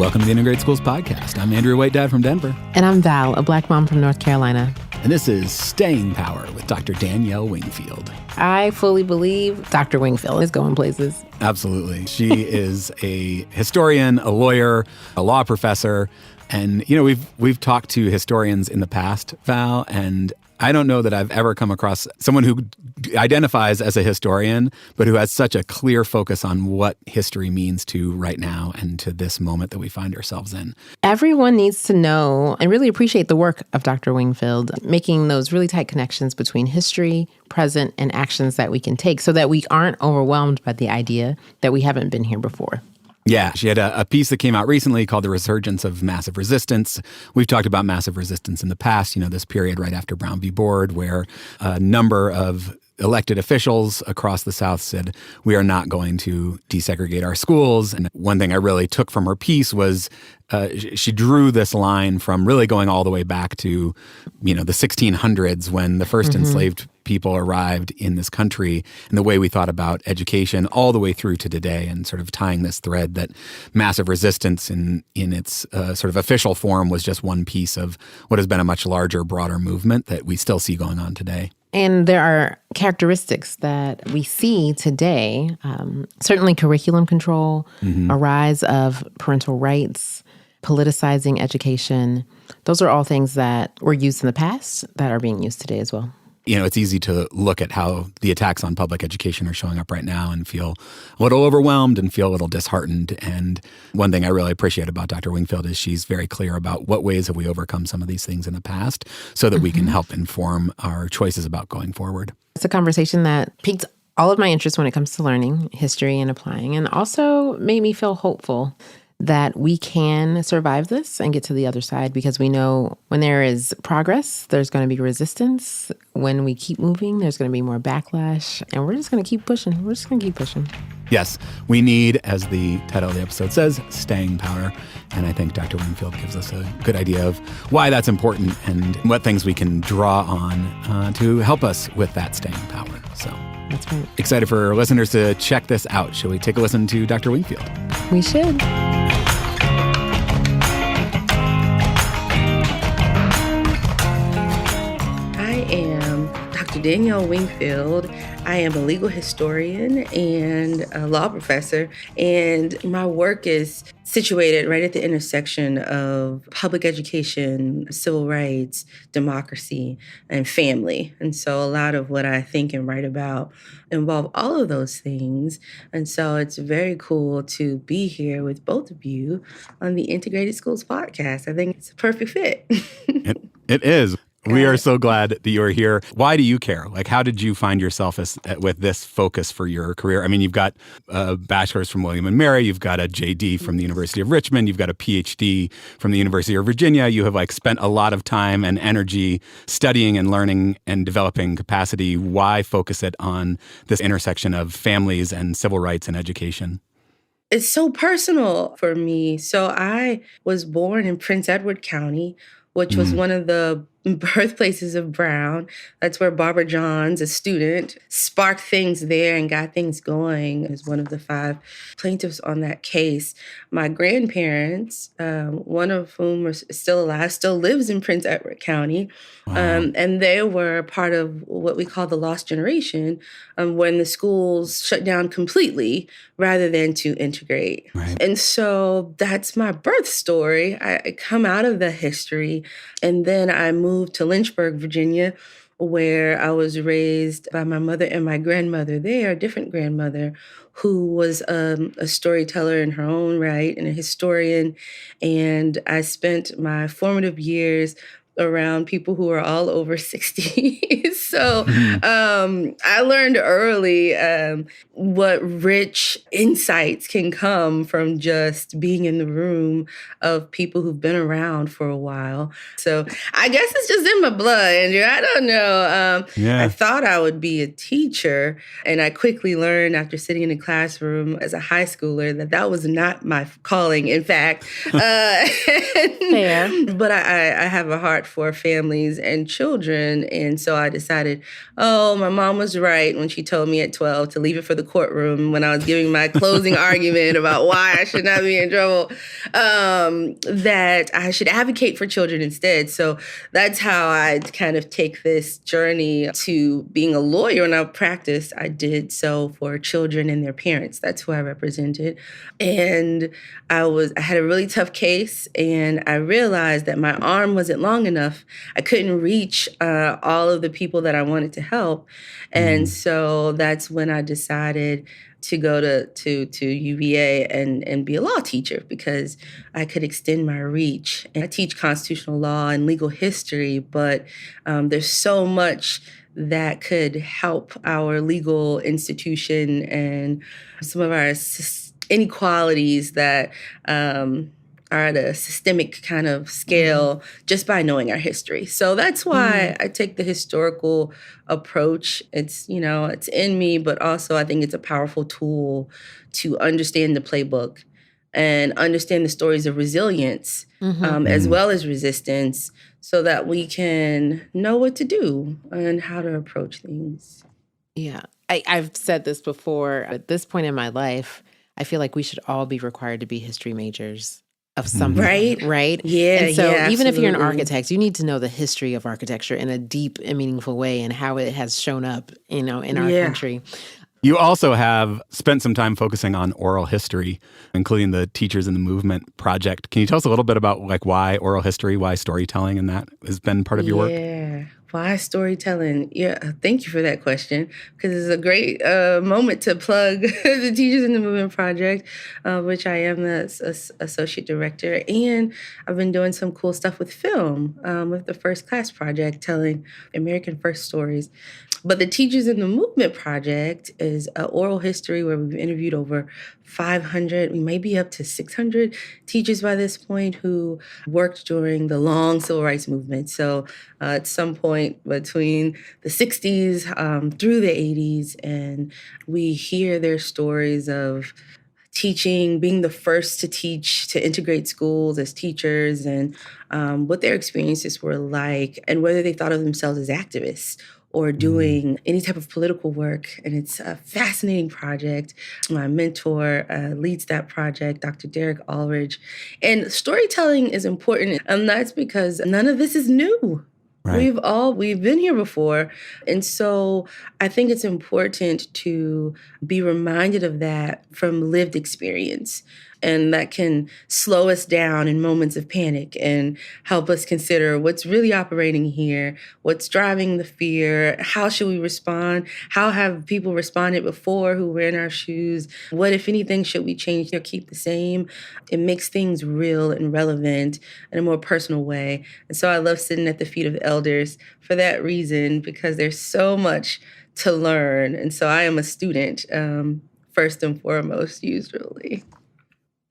Welcome to the Integrate Schools Podcast. I'm Andrew, a white dad from Denver. And I'm Val, a black mom from North Carolina. And this is Staying Power with Dr. Danielle Wingfield. I fully believe Dr. Wingfield is going places. Absolutely. She is a historian, a lawyer, a law professor. And, you know, we've talked to historians in the past, Val, and I don't know that I've ever come across someone who identifies as a historian, but who has such a clear focus on what history means to right now and to this moment that we find ourselves in. Everyone needs to know and really appreciate the work of Dr. Wingfield, making those really tight connections between history, present, and actions that we can take so that we aren't overwhelmed by the idea that we haven't been here before. Yeah, she had a piece that came out recently called The Resurgence of Massive Resistance. We've talked about massive resistance in the past, you know, this period right after Brown v. Board, where a number of elected officials across the South said, we are not going to desegregate our schools. And one thing I really took from her piece was she drew this line from really going all the way back to, you know, the 1600s when the first enslaved people arrived in this country and the way we thought about education all the way through to today, and sort of tying this thread that massive resistance in its sort of official form was just one piece of what has been a much larger, broader movement that we still see going on today. And there are characteristics that we see today, certainly curriculum control, a rise of parental rights, politicizing education. Those are all things that were used in the past that are being used today as well. You know, it's easy to look at how the attacks on public education are showing up right now and feel a little overwhelmed and feel a little disheartened. And one thing I really appreciate about Dr. Wingfield is she's very clear about what ways have we overcome some of these things in the past so that we can help inform our choices about going forward. It's a conversation that piqued all of my interest when it comes to learning history and applying, and also made me feel hopeful that we can survive this and get to the other side, because we know when there is progress, there's going to be resistance. When we keep moving, there's going to be more backlash, and we're just going to keep pushing. We're just going to keep pushing. Yes, we need, as the title of the episode says, staying power. And I think Dr. Wingfield gives us a good idea of why that's important and what things we can draw on to help us with that staying power. So that's right. Excited for our listeners to check this out. Shall we take a listen to Dr. Wingfield? We should. Danielle Wingfield. I am a legal historian and a law professor, and my work is situated right at the intersection of public education, civil rights, democracy, and family. And so a lot of what I think and write about involve all of those things. And so it's very cool to be here with both of you on the Integrated Schools Podcast. I think it's a perfect fit. It is. We are so glad that you are here. Why do you care? Like, how did you find yourself with this focus for your career? I mean, you've got a bachelor's from William and Mary. You've got a JD from the University of Richmond. You've got a PhD from the University of Virginia. You have spent a lot of time and energy studying and learning and developing capacity. Why focus it on this intersection of families and civil rights and education? It's so personal for me. So I was born in Prince Edward County, which was one of the birthplaces of Brown. That's where Barbara Johns, a student, sparked things there and got things going as one of the 5 plaintiffs on that case. My grandparents, one of whom are still alive, still lives in Prince Edward County. Wow. And they were part of what we call the lost generation, when the schools shut down completely rather than to integrate. Right. And so that's my birth story. I come out of the history, and then I moved to Lynchburg, Virginia, where I was raised by my mother and my grandmother there, a different grandmother, who was a storyteller in her own right and a historian. And I spent my formative years around people who are all over 60. So I learned early what rich insights can come from just being in the room of people who've been around for a while. So I guess it's just in my blood, Andrew. I don't know. I thought I would be a teacher, and I quickly learned after sitting in a classroom as a high schooler that was not my calling, in fact. Fair. But I have a heart heart for families and children. And so I decided, oh, my mom was right when she told me at 12 to leave it for the courtroom when I was giving my closing argument about why I should not be in trouble, that I should advocate for children instead. So that's how I kind of take this journey to being a lawyer. When I practiced, I did so for children and their parents. That's who I represented. And I had a really tough case, and I realized that my arm wasn't long enough. I couldn't reach all of the people that I wanted to help. And so that's when I decided to go to UVA and be a law teacher, because I could extend my reach. And I teach constitutional law and legal history, but there's so much that could help our legal institution and some of our inequalities that are at a systemic kind of scale just by knowing our history. So that's why I take the historical approach. It's, it's in me, but also I think it's a powerful tool to understand the playbook and understand the stories of resilience as well as resistance, so that we can know what to do and how to approach things. Yeah. I've said this before. At this point in my life, I feel like we should all be required to be history majors of something. Right? Yeah. And so yeah, even if you're an absolutely. architect, you need to know the history of architecture in a deep and meaningful way and how it has shown up, in our country. You also have spent some time focusing on oral history, including the Teachers in the Movement project. Can you tell us a little bit about why oral history, why storytelling, and that has been part of your work? Yeah. Why storytelling? Yeah, thank you for that question, because it's a great moment to plug the Teachers in the Movement project, which I am the associate director. And I've been doing some cool stuff with film, with the First Class project, telling American First stories. But the Teachers in the Movement project is an oral history where we've interviewed over 500, we may be up to 600 teachers by this point who worked during the long civil rights movement. So at some point between the 60s through the 80s, and we hear their stories of teaching, being the first to teach, to integrate schools as teachers, and what their experiences were like, and whether they thought of themselves as activists or doing any type of political work. And it's a fascinating project. My mentor leads that project, Dr. Derek Aldridge. And storytelling is important, and that's because none of this is new. Right. We've been here before. And so I think it's important to be reminded of that from lived experience. And that can slow us down in moments of panic and help us consider what's really operating here, what's driving the fear, how should we respond, how have people responded before who were in our shoes, what, if anything, should we change or keep the same. It makes things real and relevant in a more personal way. And so I love sitting at the feet of elders for that reason, because there's so much to learn. And so I am a student, first and foremost, usually.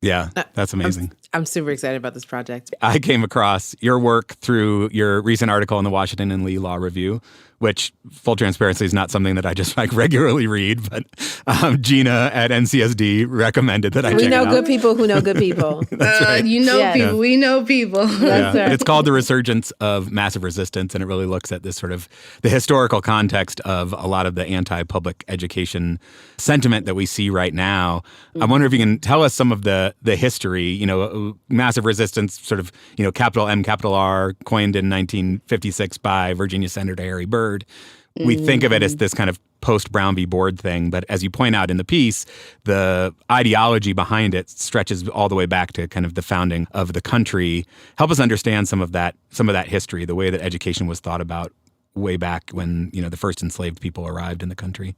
Yeah, that's amazing. I'm super excited about this project. I came across your work through your recent article in the Washington and Lee Law Review, which, full transparency, is not something that I just regularly read, but Gina at NCSD recommended that I check it out. We know good people who know good people. That's right. You know Yeah. people. We know people. That's right. It's called The Resurgence of Massive Resistance, and it really looks at this sort of the historical context of a lot of the anti-public education sentiment that we see right now. I wonder if you can tell us some of the history, massive resistance, sort of, capital M, capital R, coined in 1956 by Virginia Senator Harry Byrd. We think of it as this kind of post-Brown v. Board thing, but as you point out in the piece, the ideology behind it stretches all the way back to kind of the founding of the country. Help us understand some of that history, the way that education was thought about way back when, the first enslaved people arrived in the country.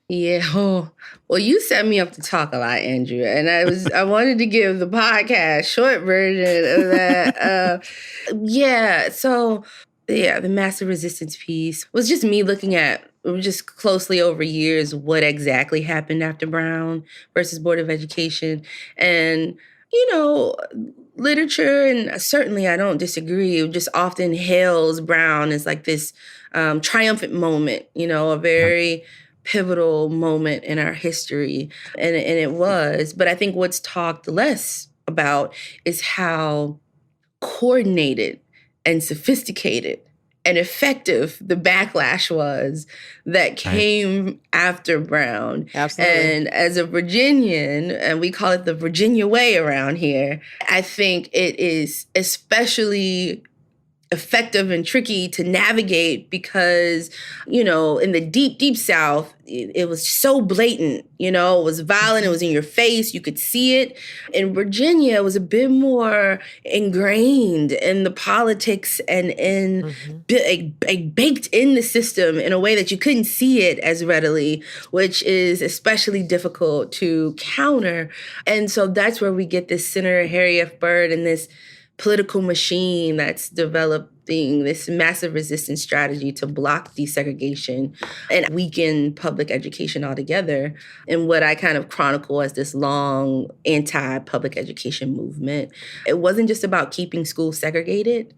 Yeah. Oh, well, you set me up to talk a lot, Andrew, and I wanted to give the podcast short version of that. The massive resistance piece was just me looking at just closely over years what exactly happened after Brown versus Board of Education. And, literature, and certainly I don't disagree, just often hails Brown as like this triumphant moment, a very pivotal moment in our history. And it was. But I think what's talked less about is how coordinated and sophisticated and effective the backlash was that came after Brown. Absolutely. And as a Virginian, and we call it the Virginia way around here, I think it is especially effective and tricky to navigate because, you know, in the deep, deep South, it was so blatant, you know, it was violent, it was in your face, you could see it. In Virginia, it was a bit more ingrained in the politics and in baked in the system in a way that you couldn't see it as readily, which is especially difficult to counter. And so that's where we get this Senator Harry F. Byrd and this political machine that's developing this massive resistance strategy to block desegregation and weaken public education altogether. And what I kind of chronicle as this long anti-public education movement, it wasn't just about keeping schools segregated,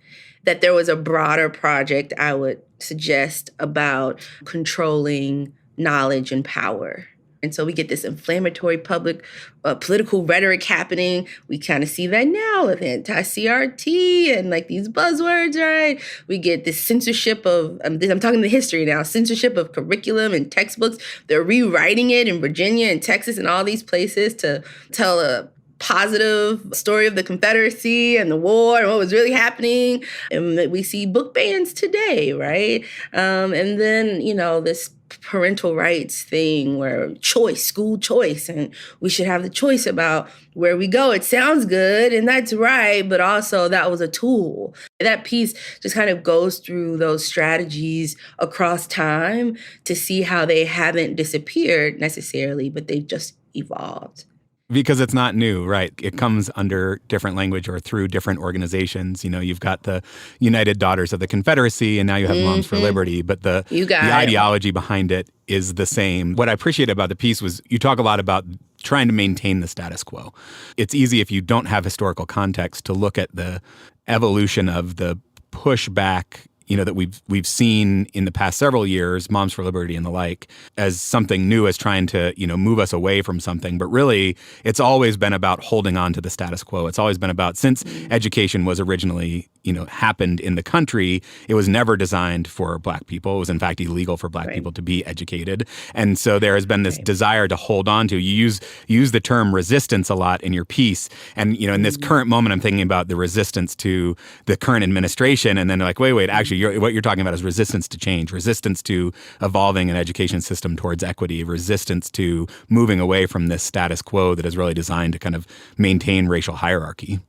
that there was a broader project I would suggest about controlling knowledge and power. And so we get this inflammatory public political rhetoric happening. We kind of see that now with anti-CRT and like these buzzwords, right? We get this censorship of, I'm talking the history now, censorship of curriculum and textbooks. They're rewriting it in Virginia and Texas and all these places to tell a positive story of the Confederacy and the war and what was really happening. And we see book bans today, right? And then, you know, this parental rights thing where school choice, and we should have the choice about where we go. It sounds good and that's right, but also that was a tool. That piece just kind of goes through those strategies across time to see how they haven't disappeared necessarily, but they've just evolved. Because it's not new, right? It comes under different language or through different organizations. You know, you've got the United Daughters of the Confederacy, and now you have Moms for Liberty, but the ideology behind it is the same. What I appreciate about the piece was you talk a lot about trying to maintain the status quo. It's easy if you don't have historical context to look at the evolution of the pushback, you know, that we've seen in the past several years, Moms for Liberty and the like, as something new, as trying to, you know, move us away from something. But really, it's always been about holding on to the status quo. It's always been about, since education was originally, you know, happened in the country, it was never designed for Black people. It was, in fact, illegal for Black people to be educated. And so there has been this desire to hold on to. You use the term resistance a lot in your piece. And, you know, in this current moment, I'm thinking about the resistance to the current administration. And then like, wait, actually, what you're talking about is resistance to change, resistance to evolving an education system towards equity, resistance to moving away from this status quo that is really designed to kind of maintain racial hierarchy.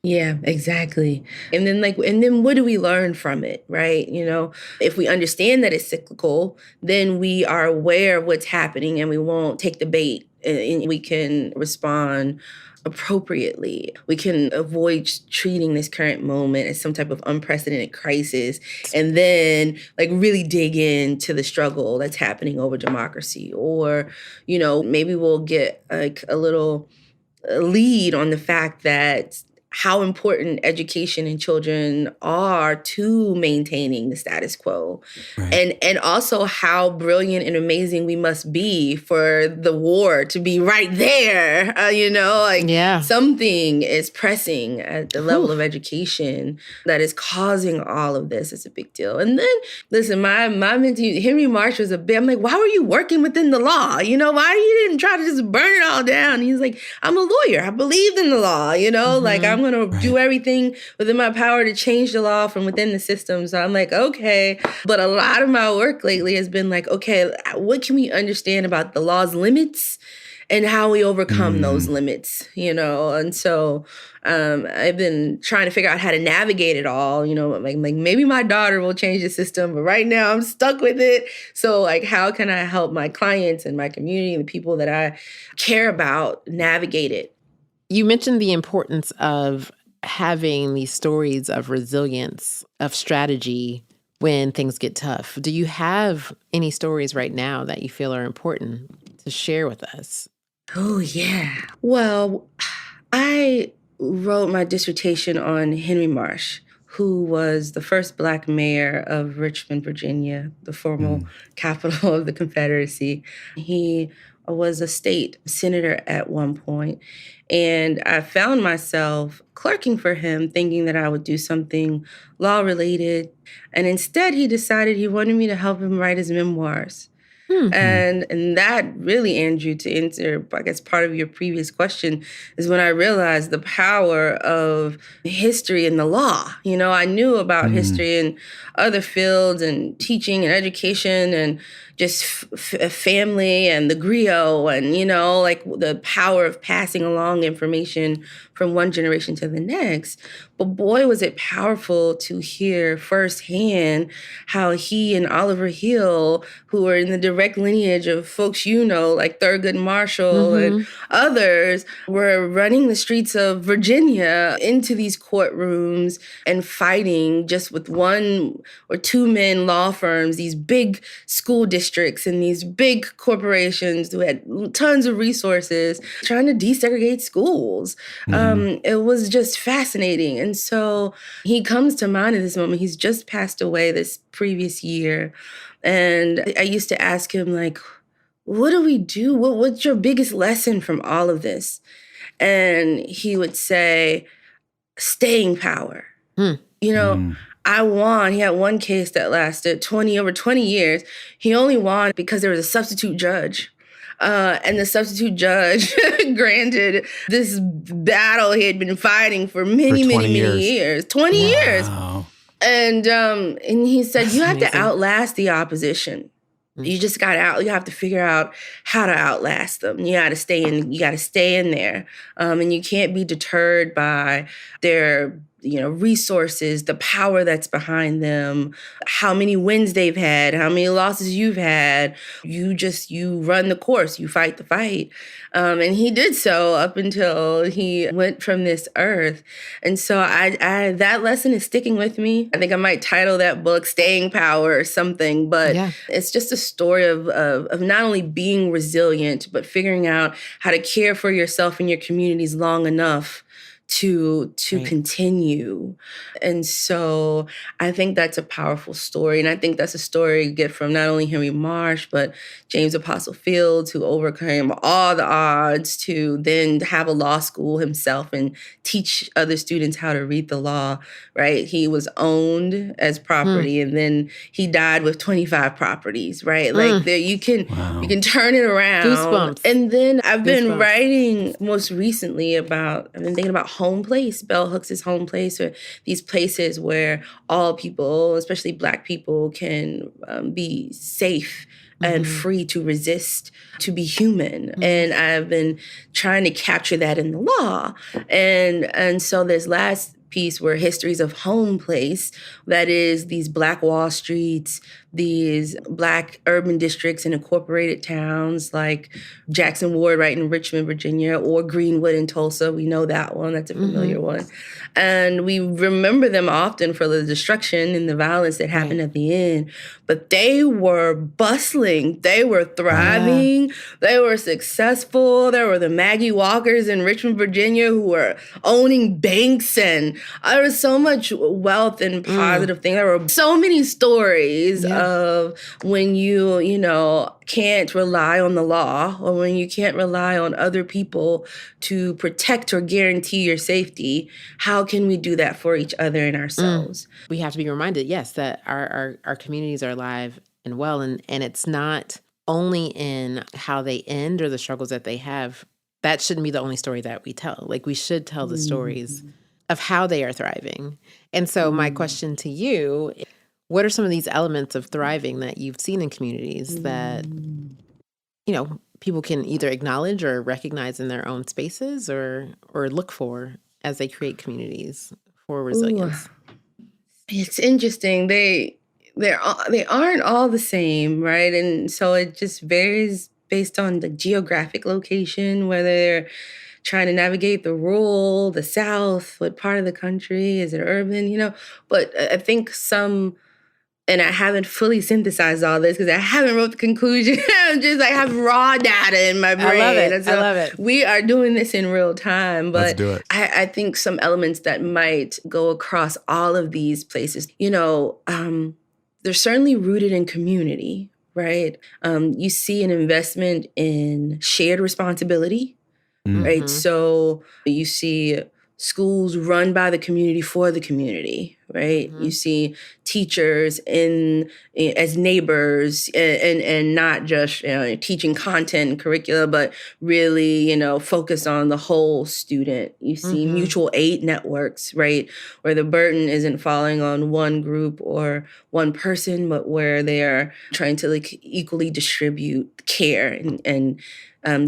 Yeah, exactly. And then what do we learn from it, right? You know, if we understand that it's cyclical, then we are aware of what's happening and we won't take the bait and we can respond appropriately. We can avoid treating this current moment as some type of unprecedented crisis and then like really dig into the struggle that's happening over democracy. Or, you know, maybe we'll get like a little lead on the fact that how important education and children are to maintaining the status quo. Right. And also how brilliant and amazing we must be for the war to be right there. You know, like something is pressing at the level of education that is causing all of this. It's a big deal. And then, listen, my mentee, Henry Marsh was a bit, I'm like, why were you working within the law? You know, why you didn't try to just burn it all down? He's like, I'm a lawyer. I believed in the law, you know, like I'm going to do everything within my power to change the law from within the system. So I'm like, okay. But a lot of my work lately has been like, okay, what can we understand about the law's limits and how we overcome those limits, you know? And so I've been trying to figure out how to navigate it all, you know, like maybe my daughter will change the system, but right now I'm stuck with it. So like, how can I help my clients and my community and the people that I care about navigate it? You mentioned the importance of having these stories of resilience, of strategy when things get tough. Do you have any stories right now that you feel are important to share with us? Oh, yeah. Well, I wrote my dissertation on Henry Marsh, who was the first Black mayor of Richmond, Virginia, the former capital of the Confederacy. He was a state senator at one point, and I found myself clerking for him, thinking that I would do something law-related. And instead, he decided he wanted me to help him write his memoirs. And that really, Andrew, to answer, I guess, part of your previous question, is when I realized the power of history and the law. You know, I knew about history in other fields and teaching and education and just family and the griot and, you know, like the power of passing along information from one generation to the next. But boy, was it powerful to hear firsthand how he and Oliver Hill, who are in the direct lineage of folks you know, like Thurgood Marshall and others, were running the streets of Virginia into these courtrooms and fighting just with one or two men law firms, these big school districts and these big corporations who had tons of resources trying to desegregate schools. It was just fascinating. And so he comes to mind at this moment. He's just passed away this previous year. And I used to ask him, like, what do we do? What's your biggest lesson from all of this? And he would say, staying power. You know, I won. He had one case that lasted over 20 years. He only won because there was a substitute judge. And the substitute judge granted this battle he had been fighting for many years. 20 years. And he said, you have to outlast the opposition. You just you have to figure out how to outlast them. You got to stay in there. And you can't be deterred by their resources, the power that's behind them, how many wins they've had, how many losses you've had. You run the course, you fight the fight. And he did so up until he went from this earth. And so I that lesson is sticking with me. I think I might title that book Staying Power or something, but it's just a story of not only being resilient, but figuring out how to care for yourself and your communities long enough to continue. And so I think that's a powerful story. And I think that's a story you get from not only Henry Marsh, but James Apostle Fields, who overcame all the odds to then have a law school himself and teach other students how to read the law, right? He was owned as property and then he died with 25 properties, right? Like there you can turn it around. Goosebumps. And then I've been writing most recently I've been thinking about Home Place, Bell Hooks' Home Place, or these places where all people, especially Black people, can be safe and free to resist, to be human. And I've been trying to capture that in the law. And so this last piece were histories of Home Place, that is these Black Wall Streets, these Black urban districts in incorporated towns like Jackson Ward right in Richmond, Virginia, or Greenwood in Tulsa. We know that one. That's a familiar one. And we remember them often for the destruction and the violence that happened at the end. But they were bustling. They were thriving. They were successful. There were the Maggie Walkers in Richmond, Virginia, who were owning banks. And there was so much wealth and positive things. There were so many stories of when you can't rely on the law, or when you can't rely on other people to protect or guarantee your safety. How can we do that for each other and ourselves? We have to be reminded, yes, that our communities are alive and well, and it's not only in how they end or the struggles that they have. That shouldn't be the only story that we tell. Like, we should tell the stories of how they are thriving. And so my question to you, what are some of these elements of thriving that you've seen in communities that, people can either acknowledge or recognize in their own spaces or look for as they create communities for resilience? It's interesting. They aren't all the same, right? And so it just varies based on the geographic location, whether they're trying to navigate the rural, the South, what part of the country, is it urban, But I think and I haven't fully synthesized all this because I haven't wrote the conclusion. I'm just I have raw data in my brain. I love it. We are doing this in real time. But let's do it. I think some elements that might go across all of these places, they're certainly rooted in community, right? You see an investment in shared responsibility, right? So you see schools run by the community for the community, right? You see teachers as neighbors and not just teaching content and curricula, but really, focus on the whole student. You see mutual aid networks, right? Where the burden isn't falling on one group or one person, but where they are trying to equally distribute care. And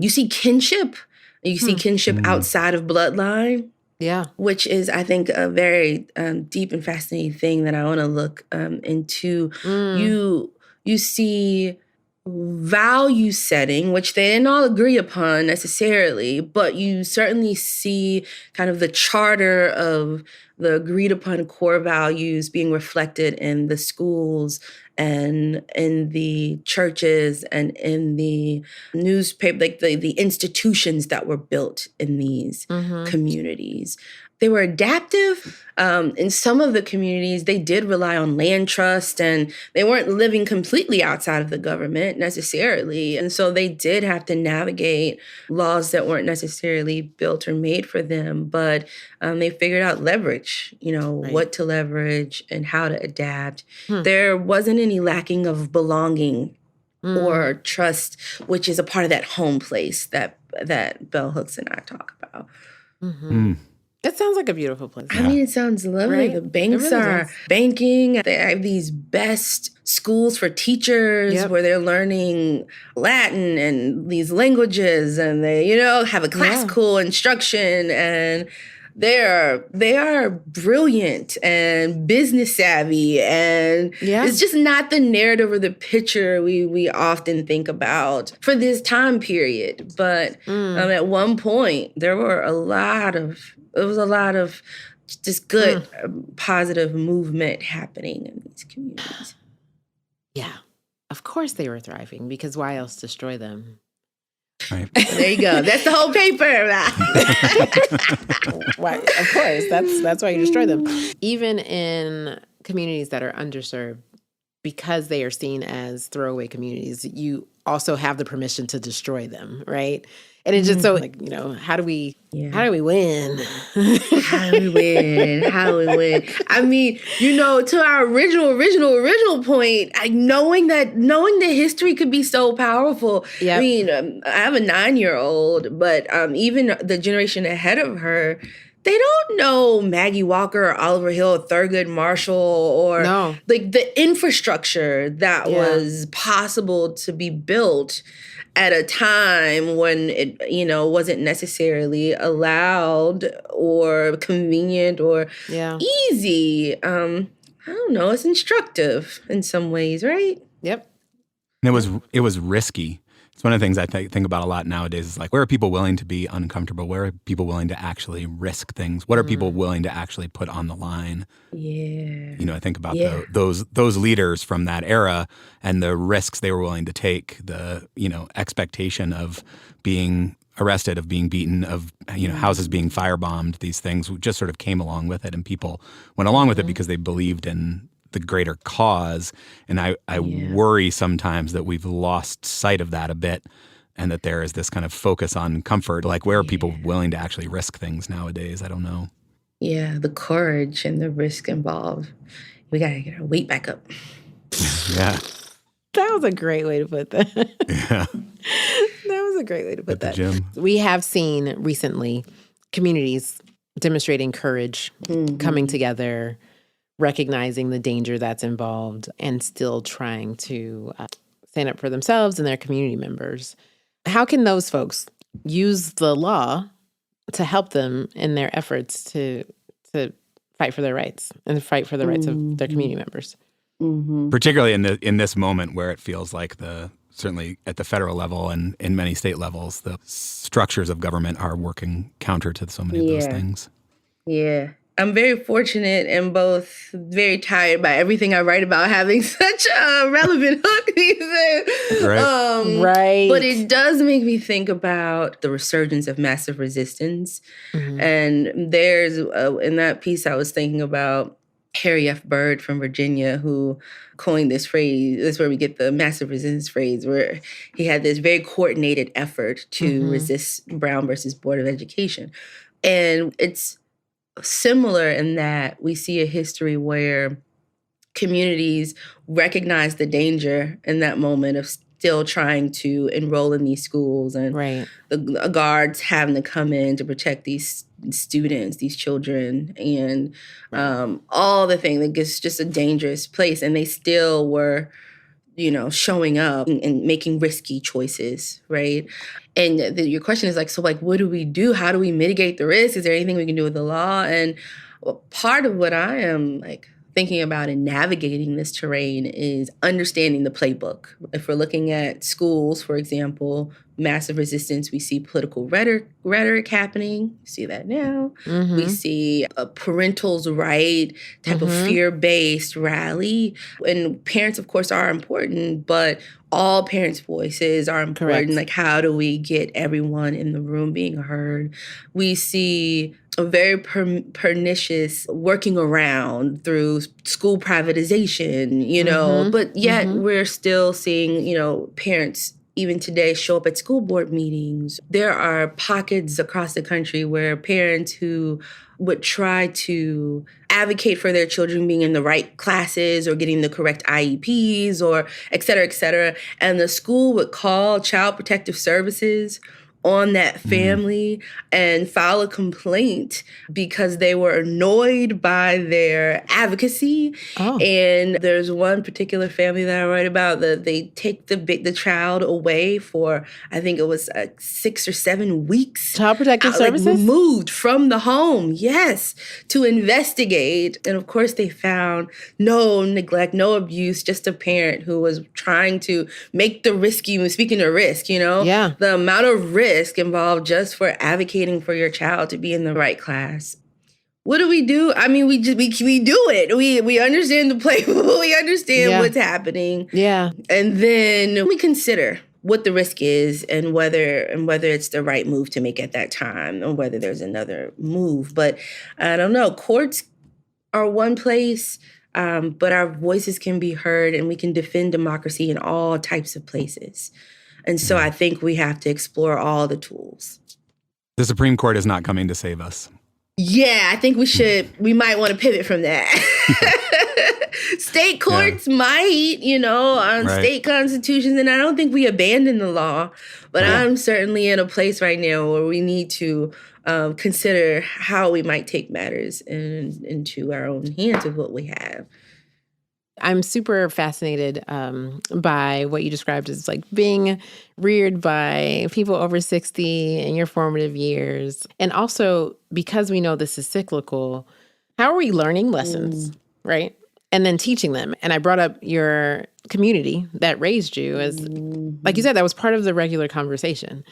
you see kinship. You see kinship outside of bloodline. Yeah. Which is, I think, a very deep and fascinating thing that I want to look into. You see value setting, which they didn't all agree upon necessarily, but you certainly see kind of the charter of the agreed upon core values being reflected in the schools and in the churches and in the newspaper, like the institutions that were built in these communities. They were adaptive. In some of the communities, they did rely on land trust, and they weren't living completely outside of the government necessarily. And so they did have to navigate laws that weren't necessarily built or made for them. But they figured out leverage, what to leverage and how to adapt. There wasn't any lacking of belonging or trust, which is a part of that home place that Bell Hooks and I talk about. It sounds like a beautiful place. I mean, it sounds lovely. Right? The banks really are does. banking. They have these best schools for teachers where they're learning Latin and these languages, and they, have a classical instruction, and they are brilliant and business savvy, and it's just not the narrative or the picture we often think about for this time period. But at one point, there was a lot of just good, positive movement happening in these communities. Yeah. Of course they were thriving, because why else destroy them? Right. There you go. That's the whole paper. Why? Of course. That's why you destroy them. Even in communities that are underserved, because they are seen as throwaway communities, you also have the permission to destroy them, right? And it's just so how do we win? How do we win? I mean, to our original point, knowing that history could be so powerful. Yep. I mean, I have a 9-year-old, but even the generation ahead of her, they don't know Maggie Walker or Oliver Hill or Thurgood Marshall or the infrastructure that was possible to be built at a time when it, wasn't necessarily allowed or convenient or easy. I don't know. It's instructive in some ways, right? Yep. And it was risky. It's one of the things I think about a lot nowadays is where are people willing to be uncomfortable? Where are people willing to actually risk things? What are people willing to actually put on the line? Yeah. I think about those leaders from that era and the risks they were willing to take, the, expectation of being arrested, of being beaten, of, houses being firebombed. These things just sort of came along with it, and people went along with it because they believed in the greater cause. And I worry sometimes that we've lost sight of that a bit, and that there is this kind of focus on comfort. Where are people willing to actually risk things nowadays? I don't know. Yeah, the courage and the risk involved. We got to get our weight back up. Yeah. That was a great way to put that. Yeah. That was a great way to put that. Gym. We have seen recently communities demonstrating courage, coming together, recognizing the danger that's involved, and still trying to stand up for themselves and their community members. How can those folks use the law to help them in their efforts to fight for their rights and fight for the rights of their community members? Particularly in this moment where it feels like certainly at the federal level and in many state levels, the structures of government are working counter to so many of those things. Yeah. I'm very fortunate and both very tired by everything I write about having such a relevant hook these days. Right. But it does make me think about the resurgence of massive resistance. And there's, in that piece I was thinking about Harry F. Byrd from Virginia, who coined this phrase. That's where we get the massive resistance phrase, where he had this very coordinated effort to resist Brown versus Board of Education. And it's similar in that we see a history where communities recognize the danger in that moment of still trying to enroll in these schools, and the guards having to come in to protect these students, these children, and all the things. Like, it's just a dangerous place. And they still were, showing up and making risky choices, right? And your question is like, so like, what do we do? How do we mitigate the risk? Is there anything we can do with the law? And part of what I am like thinking about in navigating this terrain is understanding the playbook. If we're looking at schools, for example, massive resistance, we see political rhetoric happening. We see that now. We see a parental's right type of fear-based rally. And parents, of course, are important, but all parents' voices are important. Correct. Like, how do we get everyone in the room being heard? We see a very pernicious working around through school privatization, but yet we're still seeing, parents even today show up at school board meetings. There are pockets across the country where parents who would try to advocate for their children being in the right classes or getting the correct IEPs or et cetera, and the school would call Child Protective Services on that family and file a complaint because they were annoyed by their advocacy. And there's one particular family that I write about that they take the child away for, I think it was 6 or 7 weeks. Child Protective Services? Removed from the home, yes, to investigate. And of course they found no neglect, no abuse, just a parent who was trying to make the risky, speaking of risk, the amount of risk involved just for advocating for your child to be in the right class. What do we do? I mean, we do it. We understand the playbook. We understand what's happening. Yeah. And then we consider what the risk is and whether it's the right move to make at that time or whether there's another move. But I don't know. Courts are one place, but our voices can be heard and we can defend democracy in all types of places. And so I think we have to explore all the tools. The Supreme Court is not coming to save us. Yeah, I think we might want to pivot from that. State courts might, on state constitutions, and I don't think we abandon the law, but I'm certainly in a place right now where we need to consider how we might take matters into our own hands with what we have. I'm super fascinated by what you described as like being reared by people over 60 in your formative years. And also, because we know this is cyclical, how are we learning lessons, right? And then teaching them. And I brought up your community that raised you as, like you said, that was part of the regular conversation.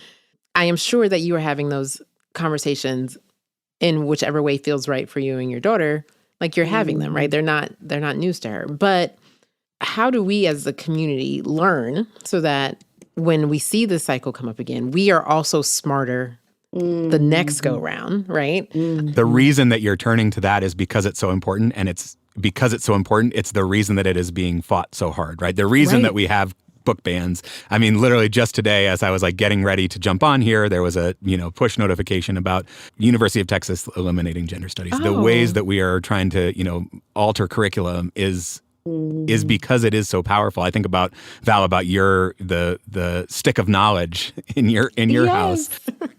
I am sure that you are having those conversations in whichever way feels right for you and your daughter. Like you're having them, right? They're not news to her. But how do we as a community learn so that when we see this cycle come up again, we are also smarter the next go round, right? The reason that you're turning to that is because it's so important. And it's because it's so important, it's the reason that it is being fought so hard, right? The reason that we have book bans. I mean, literally just today, as I was like getting ready to jump on here, there was a, push notification about University of Texas eliminating gender studies. The ways that we are trying to, alter curriculum is because it is so powerful. I think about Val, about the stick of knowledge in your house.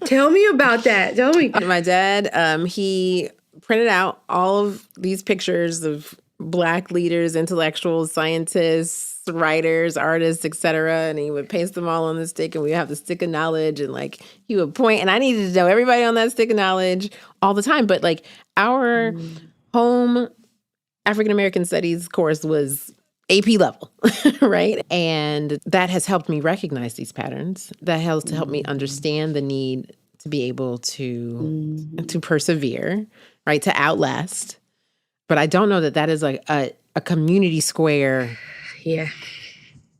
Tell me about that. Tell me. My dad, he printed out all of these pictures of Black leaders, intellectuals, scientists, writers, artists, etc. And he would paste them all on the stick, and we have the stick of knowledge, and like he would point, and I needed to know everybody on that stick of knowledge all the time. But like our home African American Studies course was AP level, right? And that has helped me recognize these patterns. That has helped me understand the need to be able to persevere, right? To outlast. But I don't know that is like a community square. Yeah.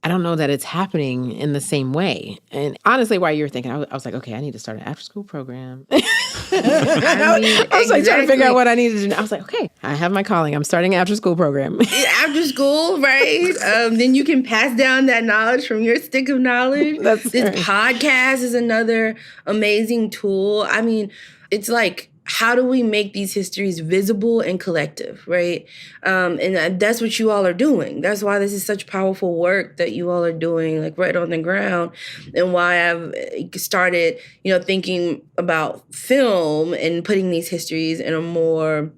I don't know that it's happening in the same way. And honestly, while you were thinking, I was like, okay, I need to start an after-school program. I I was like trying to figure out what I needed to do. I was like, okay, I have my calling. I'm starting an after school program. After school, right? Then you can pass down that knowledge from your stick of knowledge. This podcast is another amazing tool. I mean, it's like, how do we make these histories visible and collective, right? And that's what you all are doing. That's why this is such powerful work that you all are doing, like right on the ground, and why I've started, thinking about film and putting these histories in a more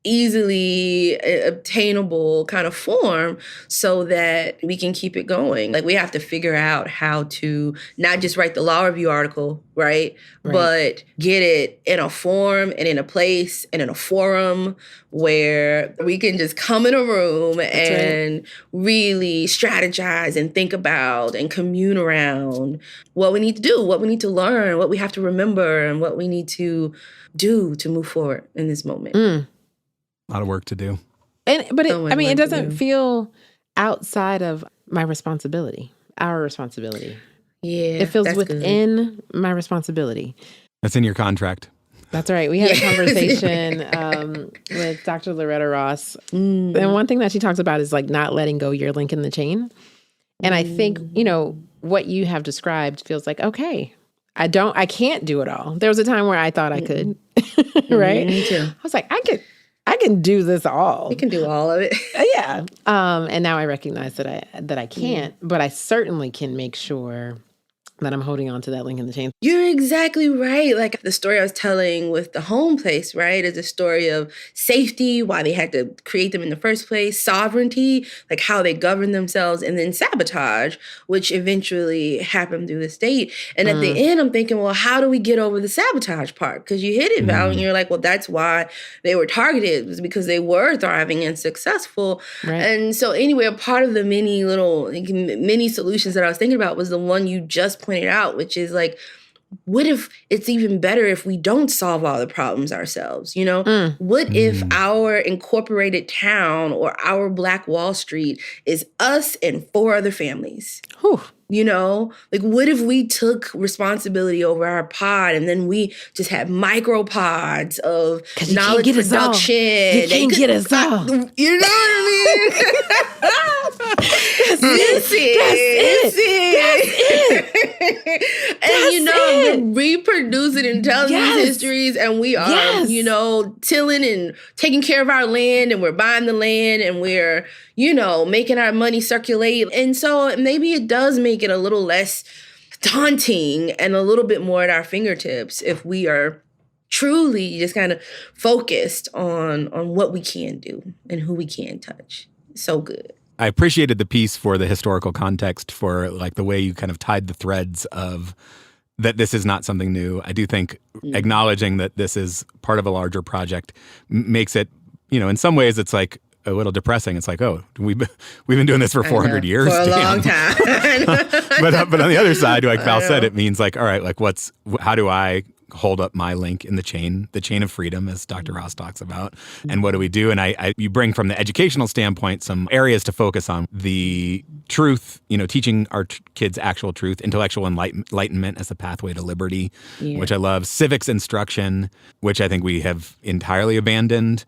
easily obtainable kind of form so that we can keep it going. Like, we have to figure out how to not just write the law review article, right? But get it in a form and in a place and in a forum where we can just come in a room and really strategize and think about and commune around what we need to do, what we need to learn, what we have to remember, and what we need to do to move forward in this moment. A lot of work to do. But it doesn't feel outside of my responsibility, our responsibility. Yeah. It feels within my responsibility. That's in your contract. That's right. We had a conversation with Dr. Loretta Ross. And one thing that she talks about is like not letting go your link in the chain. And I think, what you have described feels like, okay, I can't do it all. There was a time where I thought I could, right? Me too. I was like, I can do this all. You can do all of it. Yeah. And now I recognize that I can't, but I certainly can make sure that I'm holding on to that link in the chain. You're exactly right. Like the story I was telling with the home place, right, is a story of safety, why they had to create them in the first place, sovereignty, like how they govern themselves, and then sabotage, which eventually happened through the state. And at the end, I'm thinking, well, how do we get over the sabotage part? Because you hit it, Val, and you're like, well, that's why they were targeted, was because they were thriving and successful. Right. And so anyway, a part of the many solutions that I was thinking about was the one you just pointed out, which is like, what if it's even better if we don't solve all the problems ourselves? What if our incorporated town or our Black Wall Street is us and 4 other families? Whew. Like, what if we took responsibility over our pod and then we just had micro pods of knowledge production? You can't get us all. You know what I mean? That's it. And we're reproducing and telling these histories, and we are, tilling and taking care of our land, and we're buying the land, and we're, making our money circulate. And so maybe it does make it a little less daunting and a little bit more at our fingertips if we are truly just kind of focused on what we can do and who we can touch. So good. I appreciated the piece for the historical context, for like the way you kind of tied the threads of that this is not something new. I do think acknowledging that this is part of a larger project makes it, in some ways it's like a little depressing. It's like, oh, we've been doing this for 400 years. For a long time. but on the other side, like Val said, it means like, all right, like how do I hold up my link in the chain of freedom, as Dr. Ross talks about, and what do we do? And you bring from the educational standpoint some areas to focus on: the truth, teaching our kids actual truth, intellectual enlightenment as a pathway to liberty, which I love, civics instruction, which I think we have entirely abandoned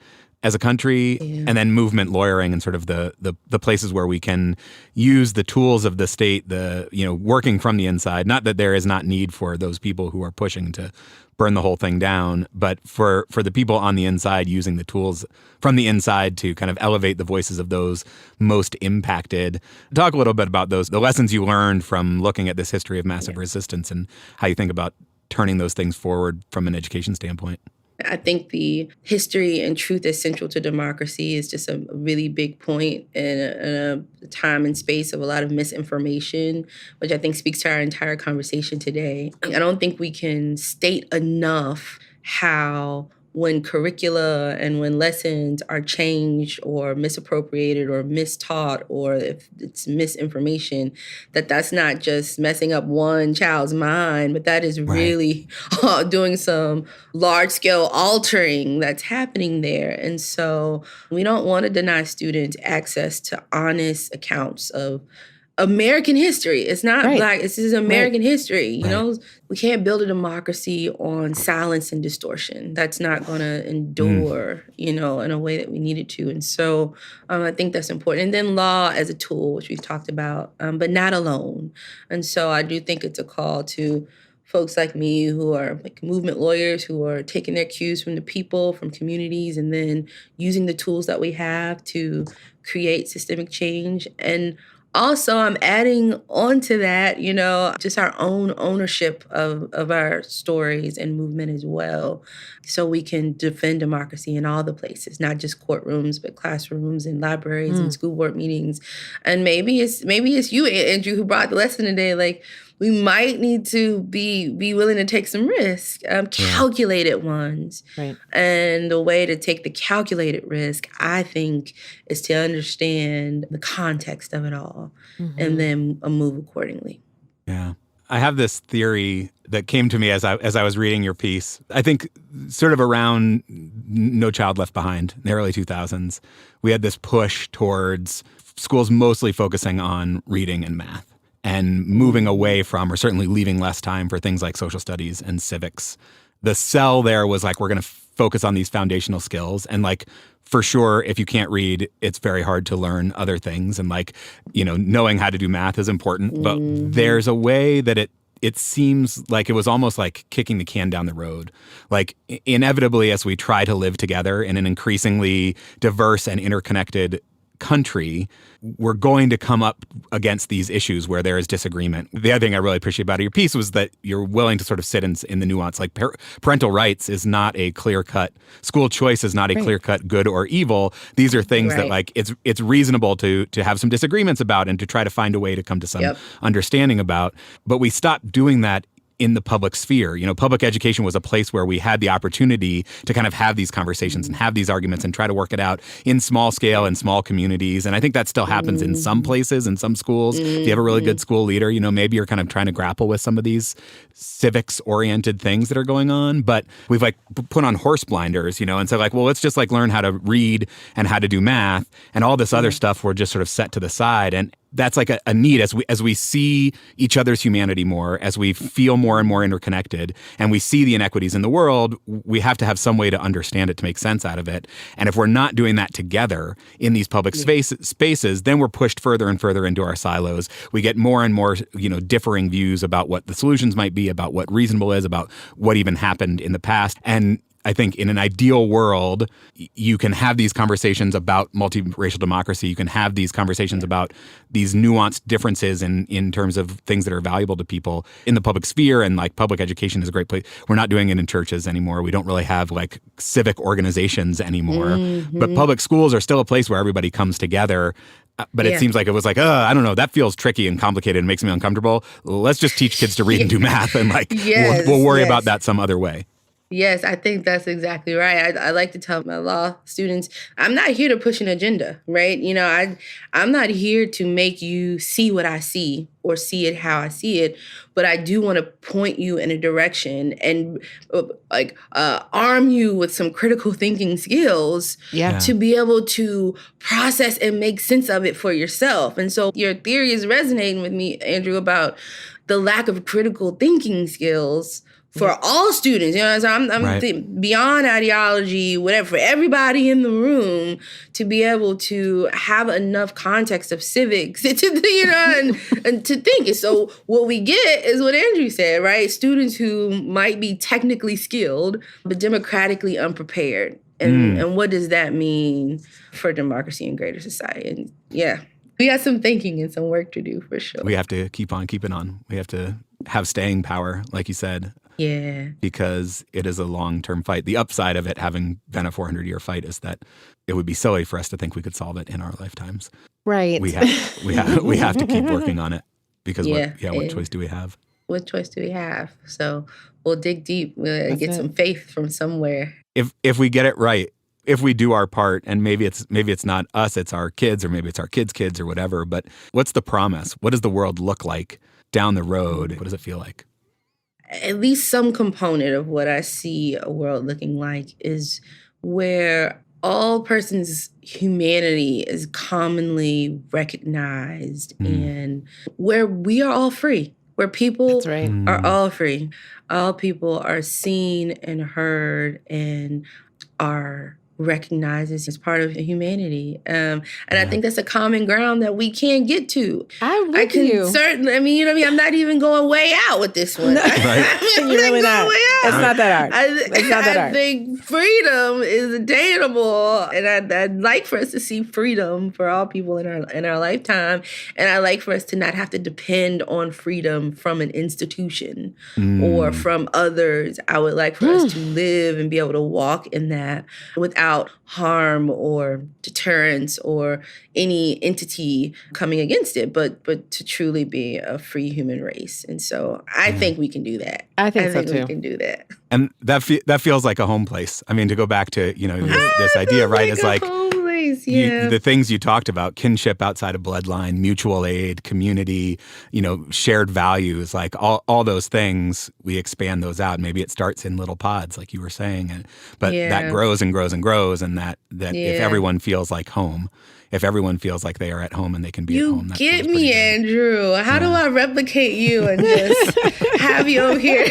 as a country, and then movement lawyering and sort of the places where we can use the tools of the state, working from the inside. Not that there is not need for those people who are pushing to burn the whole thing down, but for the people on the inside using the tools from the inside to kind of elevate the voices of those most impacted. Talk a little bit about the lessons you learned from looking at this history of massive resistance and how you think about turning those things forward from an education standpoint. I think the history and truth is central to democracy is just a really big point in a time and space of a lot of misinformation, which I think speaks to our entire conversation today. I don't think we can state enough how when curricula and when lessons are changed or misappropriated or mistaught, or if it's misinformation, that's not just messing up one child's mind, but that is really doing some large-scale altering that's happening there. And so we don't want to deny students access to honest accounts of American history. It's not Right. Black. This is American history. You Right. know, we can't build a democracy on silence and distortion. That's not going to endure, you know, in a way that we need it to. And so I think that's important. And then law as a tool, which we've talked about, but not alone. And so I do think it's a call to folks like me who are like movement lawyers who are taking their cues from the people, from communities, and then using the tools that we have to create systemic change. And also, I'm adding on to that, you know, just our own ownership of our stories and movement as well. So we can defend democracy in all the places, not just courtrooms, but classrooms and libraries and school board meetings. And maybe it's you, Andrew, who brought the lesson today. Like, we might need to be willing to take some risk, calculated ones. Right. And the way to take the calculated risk, I think, is to understand the context of it all and then move accordingly. Yeah. I have this theory that came to me as I was reading your piece. I think sort of around No Child Left Behind in the early 2000s, we had this push towards schools mostly focusing on reading and math and moving away from, or certainly leaving less time for things like social studies and civics. The sell there was like, we're going to focus on these foundational skills. And like, for sure, if you can't read, it's very hard to learn other things. And like, you know, knowing how to do math is important. But there's a way that it seems like it was almost like kicking the can down the road. Like inevitably, as we try to live together in an increasingly diverse and interconnected country, we're going to come up against these issues where there is disagreement. The other thing I really appreciate about your piece was that you're willing to sort of sit in the nuance. Like parental rights is not a clear-cut, school choice is not a clear-cut good or evil. These are things that like it's reasonable to have some disagreements about and to try to find a way to come to some understanding about. But we stopped doing that in the public sphere. You know, public education was a place where we had the opportunity to kind of have these conversations and have these arguments and try to work it out in small scale and small communities. And I think that still happens in some places, in some schools. If you have a really good school leader, you know, maybe you're kind of trying to grapple with some of these civics-oriented things that are going on. But we've like put on horse blinders, you know, and said like, well, let's just like learn how to read and how to do math, and all this other stuff we're just sort of set to the side. And that's like a need as we see each other's humanity more, as we feel more and more interconnected, and we see the inequities in the world, we have to have some way to understand it, to make sense out of it. And if we're not doing that together in these public spaces, then we're pushed further and further into our silos. We get more and more, you know, differing views about what the solutions might be, about what reasonable is, about what even happened in the past. And I think in an ideal world, you can have these conversations about multiracial democracy. You can have these conversations about these nuanced differences in terms of things that are valuable to people in the public sphere. And like public education is a great place. We're not doing it in churches anymore. We don't really have like civic organizations anymore. But public schools are still a place where everybody comes together. But it seems like it was like, I don't know, that feels tricky and complicated and makes me uncomfortable. Let's just teach kids to read and do math, and like we'll worry about that some other way. Yes, I think that's exactly right. I like to tell my law students, I'm not here to push an agenda, right? You know, I'm not here to make you see what I see or see it how I see it, but I do want to point you in a direction and arm you with some critical thinking skills to be able to process and make sense of it for yourself. And so your theory is resonating with me, Andrew, about the lack of critical thinking skills for all students. You know, so I'm beyond ideology, whatever, for everybody in the room to be able to have enough context of civics to you know, and to think. And so what we get is what Andrew said, right? Students who might be technically skilled, but democratically unprepared. And what does that mean for democracy and greater society? And we got some thinking and some work to do for sure. We have to keep on keeping on. We have to have staying power, like you said. Yeah. Because it is a long-term fight. The upside of it having been a 400-year fight is that it would be silly for us to think we could solve it in our lifetimes. Right. We have to keep working on it, because what choice do we have? What choice do we have? So we'll dig deep. We'll get some faith from somewhere. If we get it right, if we do our part, and maybe it's not us, it's our kids, or maybe it's our kids' kids or whatever, but what's the promise? What does the world look like down the road? What does it feel like? At least some component of what I see a world looking like is where all persons' humanity is commonly recognized and where we are all free, where people That's right. are all free. All people are seen and heard and are recognized as part of humanity. And I think that's a common ground that we can't get to. I'm with you. Certainly, I mean, you know what I mean? I'm not even going way out with this one. Right. You're really not. It's not that hard. It's not that hard. I think freedom is attainable, and I'd like for us to see freedom for all people in our lifetime, and I like for us to not have to depend on freedom from an institution or from others. I would like for us to live and be able to walk in that without harm or deterrence or any entity coming against it, but to truly be a free human race. And so I think we can do that. I think so too. We can do that. And that feels like a home place. I mean, to go back to, this idea, right? It's like the things you talked about, kinship outside of bloodline, mutual aid, community, shared values, like all those things, we expand those out. Maybe it starts in little pods, like you were saying, but that grows and grows and grows. And that if everyone feels like home, if everyone feels like they are at home and they can be at home. You get me, Andrew. How do I replicate you and just have you over here?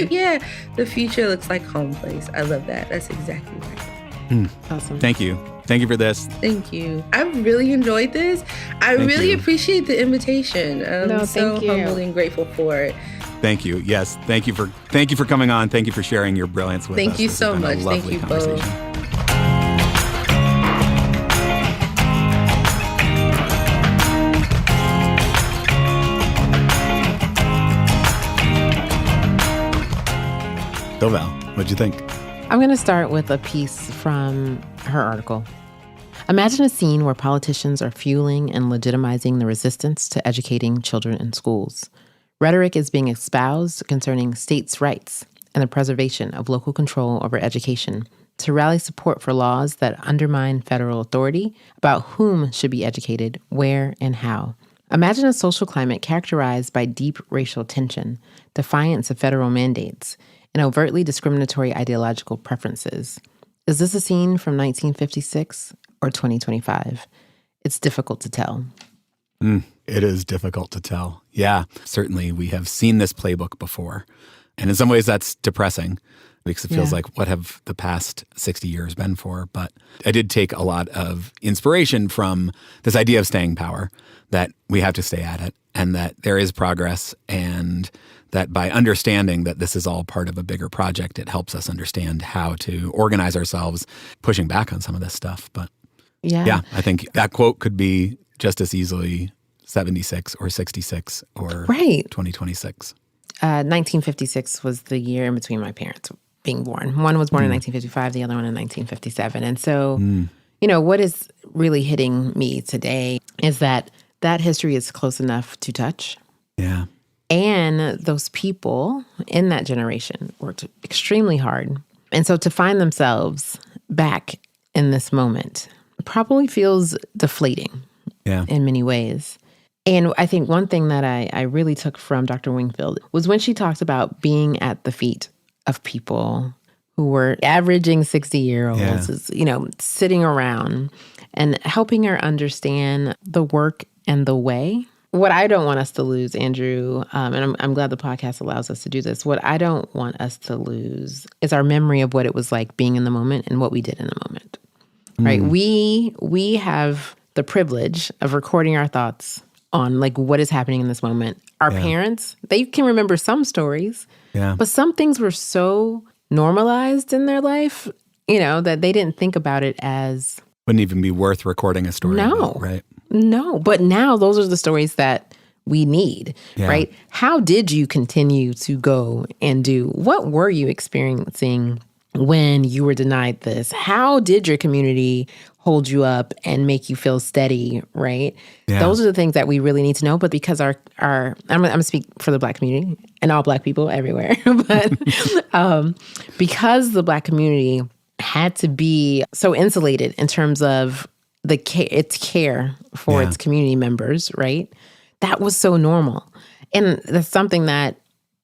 Yeah, the future looks like home place. I love that. That's exactly right. Awesome. Thank you. Thank you for this. Thank you. I really enjoyed this. I really appreciate the invitation. I'm so humbled and grateful for it. Thank you. Yes. Thank you for coming on. Thank you for sharing your brilliance with us. Thank you so much. Thank you both. So Val, what'd you think? I'm going to start with a piece from her article. Imagine a scene where politicians are fueling and legitimizing the resistance to educating children in schools. Rhetoric is being espoused concerning states' rights and the preservation of local control over education to rally support for laws that undermine federal authority about whom should be educated, where, and how. Imagine a social climate characterized by deep racial tension, defiance of federal mandates, and overtly discriminatory ideological preferences. Is this a scene from 1956 or 2025? It's difficult to tell. It is difficult to tell. Yeah, certainly we have seen this playbook before. And in some ways that's depressing because it feels like what have the past 60 years been for? But I did take a lot of inspiration from this idea of staying power, that we have to stay at it and that there is progress, and that by understanding that this is all part of a bigger project, it helps us understand how to organize ourselves, pushing back on some of this stuff. But yeah, I think that quote could be just as easily 76 or 66 or 2026. 1956 was the year in between my parents being born. One was born in 1955, the other one in 1957. And so, what is really hitting me today is that history is close enough to touch. Yeah. And those people in that generation worked extremely hard. And so to find themselves back in this moment probably feels deflating in many ways. And I think one thing that I really took from Dr. Wingfield was when she talked about being at the feet of people who were averaging 60-year-olds, sitting around and helping her understand the work and the way. What I don't want us to lose, Andrew, and I'm glad the podcast allows us to do this, what I don't want us to lose is our memory of what it was like being in the moment and what we did in the moment, right? We have the privilege of recording our thoughts on like what is happening in this moment. Our parents, they can remember some stories, but some things were so normalized in their life, that they didn't think about it as... Wouldn't even be worth recording a story about, right? No, but now those are the stories that we need, right? How did you continue to go and do? What were you experiencing when you were denied this? How did your community hold you up and make you feel steady, right? Yeah. Those are the things that we really need to know. But because I'm going to speak for the Black community and all Black people everywhere, but because the Black community had to be so insulated in terms of its care for its community members, right? That was so normal. And that's something that,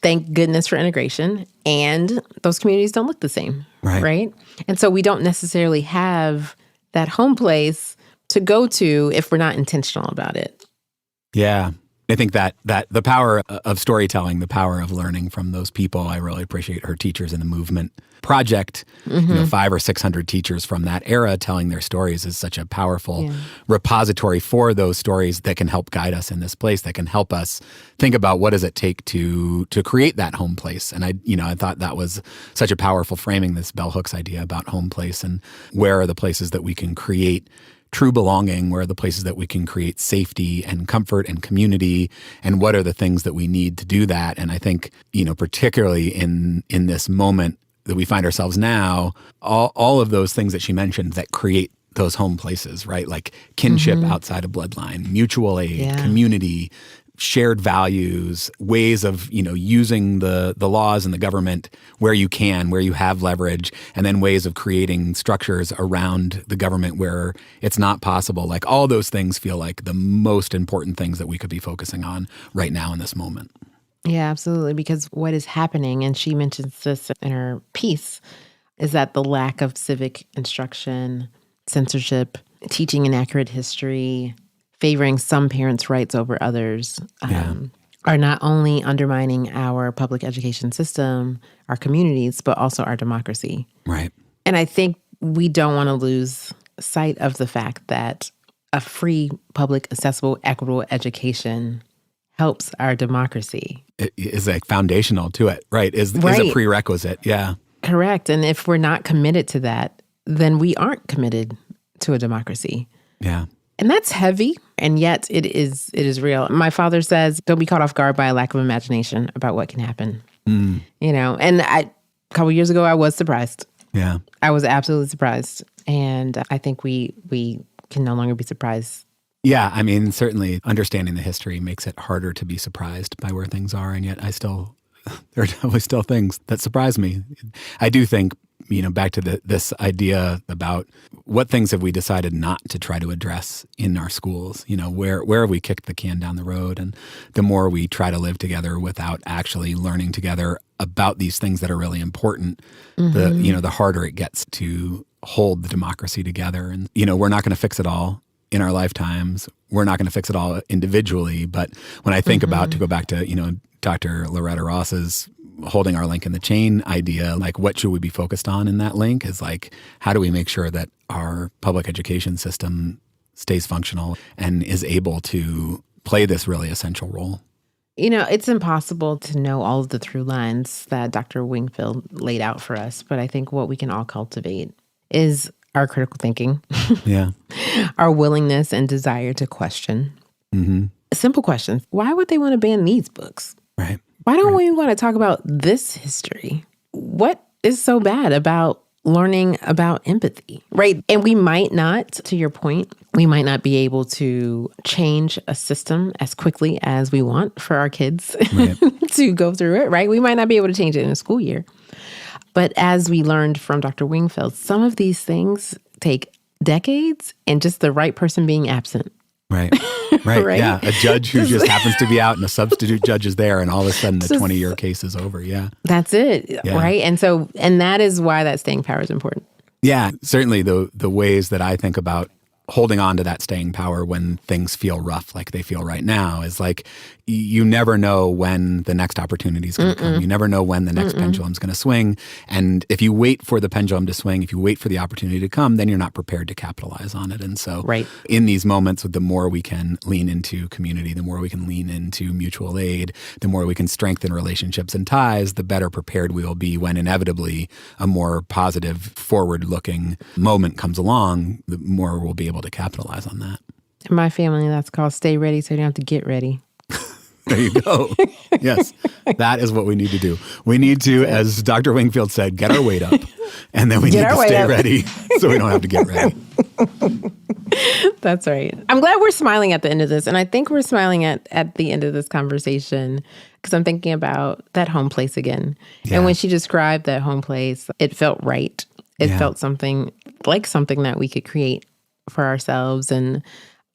thank goodness for integration, and those communities don't look the same, right? And so we don't necessarily have that home place to go to if we're not intentional about it. Yeah. I think that the power of storytelling, the power of learning from those people, I really appreciate her Teachers in the Movement project. 500 or 600 teachers from that era telling their stories is such a powerful repository for those stories that can help guide us in this place, that can help us think about what does it take to create that home place. And I thought that was such a powerful framing, this bell hooks idea about home place and where are the places that we can create true belonging, where are the places that we can create safety and comfort and community, and what are the things that we need to do that. And I think, particularly in this moment that we find ourselves now, all of those things that she mentioned that create those home places, right? Like kinship outside of bloodline, mutual aid, community, shared values, ways of, using the laws and the government where you can, where you have leverage, and then ways of creating structures around the government where it's not possible. Like all those things feel like the most important things that we could be focusing on right now in this moment. Yeah, absolutely. Because what is happening, and she mentions this in her piece, is that the lack of civic instruction, censorship, teaching inaccurate history, favoring some parents' rights over others are not only undermining our public education system, our communities, but also our democracy. Right. And I think we don't want to lose sight of the fact that a free, public, accessible, equitable education helps our democracy. It is like foundational to it, right? Is a prerequisite, yeah. Correct. And if we're not committed to that, then we aren't committed to a democracy. Yeah. And that's heavy, and yet it is real. My father says, don't be caught off guard by a lack of imagination about what can happen. And a couple years ago, I was surprised. Yeah. I was absolutely surprised. And I think we can no longer be surprised. Yeah, I mean, certainly understanding the history makes it harder to be surprised by where things are, and yet there are definitely still things that surprise me. I do think, back to this idea about what things have we decided not to try to address in our schools? Where have we kicked the can down the road? And the more we try to live together without actually learning together about these things that are really important, the harder it gets to hold the democracy together. And, we're not going to fix it all in our lifetimes. We're not going to fix it all individually. But when I think about, to go back to, Dr. Loretta Ross's holding our link in the chain idea, like what should we be focused on in that link is like, how do we make sure that our public education system stays functional and is able to play this really essential role? It's impossible to know all of the through lines that Dr. Wingfield laid out for us, but I think what we can all cultivate is our critical thinking, our willingness and desire to question. Simple questions. Why would they want to ban these books? Right. Why don't we want to talk about this history? What is so bad about learning about empathy, right? And we might not, to your point, we might not be able to change a system as quickly as we want for our kids to go through it, right? We might not be able to change it in a school year. But as we learned from Dr. Wingfield, some of these things take decades and just the right person being absent. Right. Yeah. A judge who just happens to be out and a substitute judge is there, and all of a sudden the 20-year case is over. Yeah. That's it. Yeah. Right. And that is why that staying power is important. Yeah. Certainly the ways that I think about holding on to that staying power when things feel rough like they feel right now is like, you never know when the next opportunity is going to come. You never know when the next pendulum is going to swing. And if you wait for the pendulum to swing, if you wait for the opportunity to come, then you're not prepared to capitalize on it. And so in these moments, the more we can lean into community, the more we can lean into mutual aid, the more we can strengthen relationships and ties, the better prepared we will be when inevitably a more positive, forward-looking moment comes along, the more we'll be able to capitalize on that. In my family, that's called stay ready so you don't have to get ready. There you go. Yes, that is what we need to do. We need to, as Dr. Wingfield said, get our weight up, and then we need to stay ready so we don't have to get ready. That's right. I'm glad we're smiling at the end of this, and I think we're smiling at the end of this conversation because I'm thinking about that home place again. Yeah. And when she described that home place, it felt right. It felt something that we could create for ourselves, and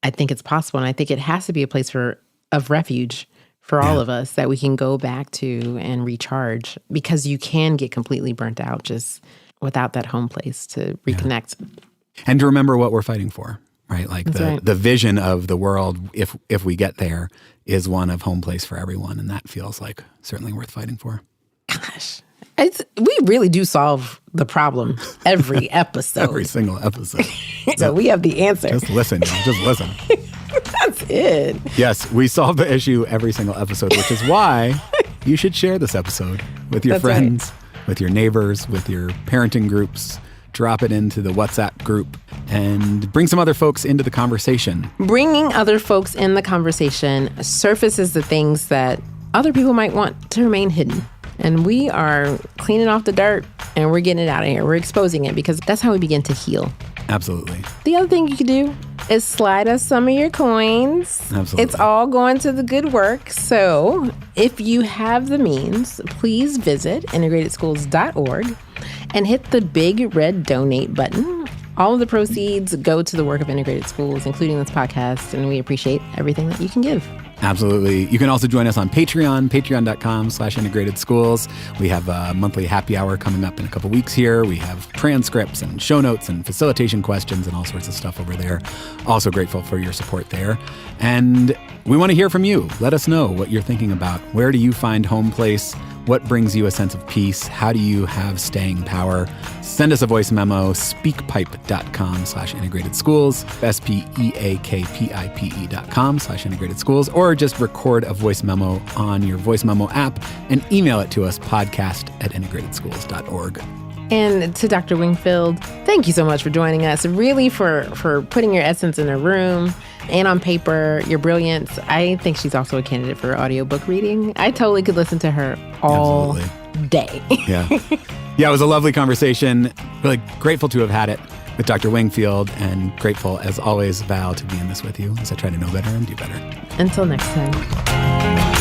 I think it's possible, and I think it has to be a place of refuge for all of us that we can go back to and recharge, because you can get completely burnt out just without that home place to reconnect. Yeah. And to remember what we're fighting for, right? Like the vision of the world, if we get there, is one of home place for everyone. And that feels like certainly worth fighting for. Gosh. We really do solve the problem every episode. Every single episode. So we have the answer. Just listen. Just listen. That's it. Yes, we solve the issue every single episode, which is why you should share this episode with your friends, with your neighbors, with your parenting groups. Drop it into the WhatsApp group and bring some other folks into the conversation. Bringing other folks in the conversation surfaces the things that other people might want to remain hidden. And we are cleaning off the dirt and we're getting it out of here. We're exposing it because that's how we begin to heal. Absolutely. The other thing you can do is slide us some of your coins. Absolutely. It's all going to the good work. So if you have the means, please visit integratedschools.org and hit the big red donate button. All of the proceeds go to the work of Integrated Schools, including this podcast, and we appreciate everything that you can give. Absolutely. You can also join us on Patreon, patreon.com/integratedschools. We have a monthly happy hour coming up in a couple weeks here. We have transcripts and show notes and facilitation questions and all sorts of stuff over there. Also grateful for your support there. And we want to hear from you. Let us know what you're thinking about. Where do you find home place? What brings you a sense of peace? How do you have staying power? Send us a voice memo, speakpipe.com/integratedschools, speakpipe.com/integratedschools, or just record a voice memo on your voice memo app and email it to us, podcast@integratedschools.org. And to Dr. Wingfield, thank you so much for joining us. Really for putting your essence in a room and on paper, your brilliance. I think she's also a candidate for audiobook reading. I totally could listen to her all day. Yeah. Yeah, it was a lovely conversation. Really grateful to have had it with Dr. Wingfield, and grateful, as always, Val, to be in this with you as I try to know better and do better. Until next time.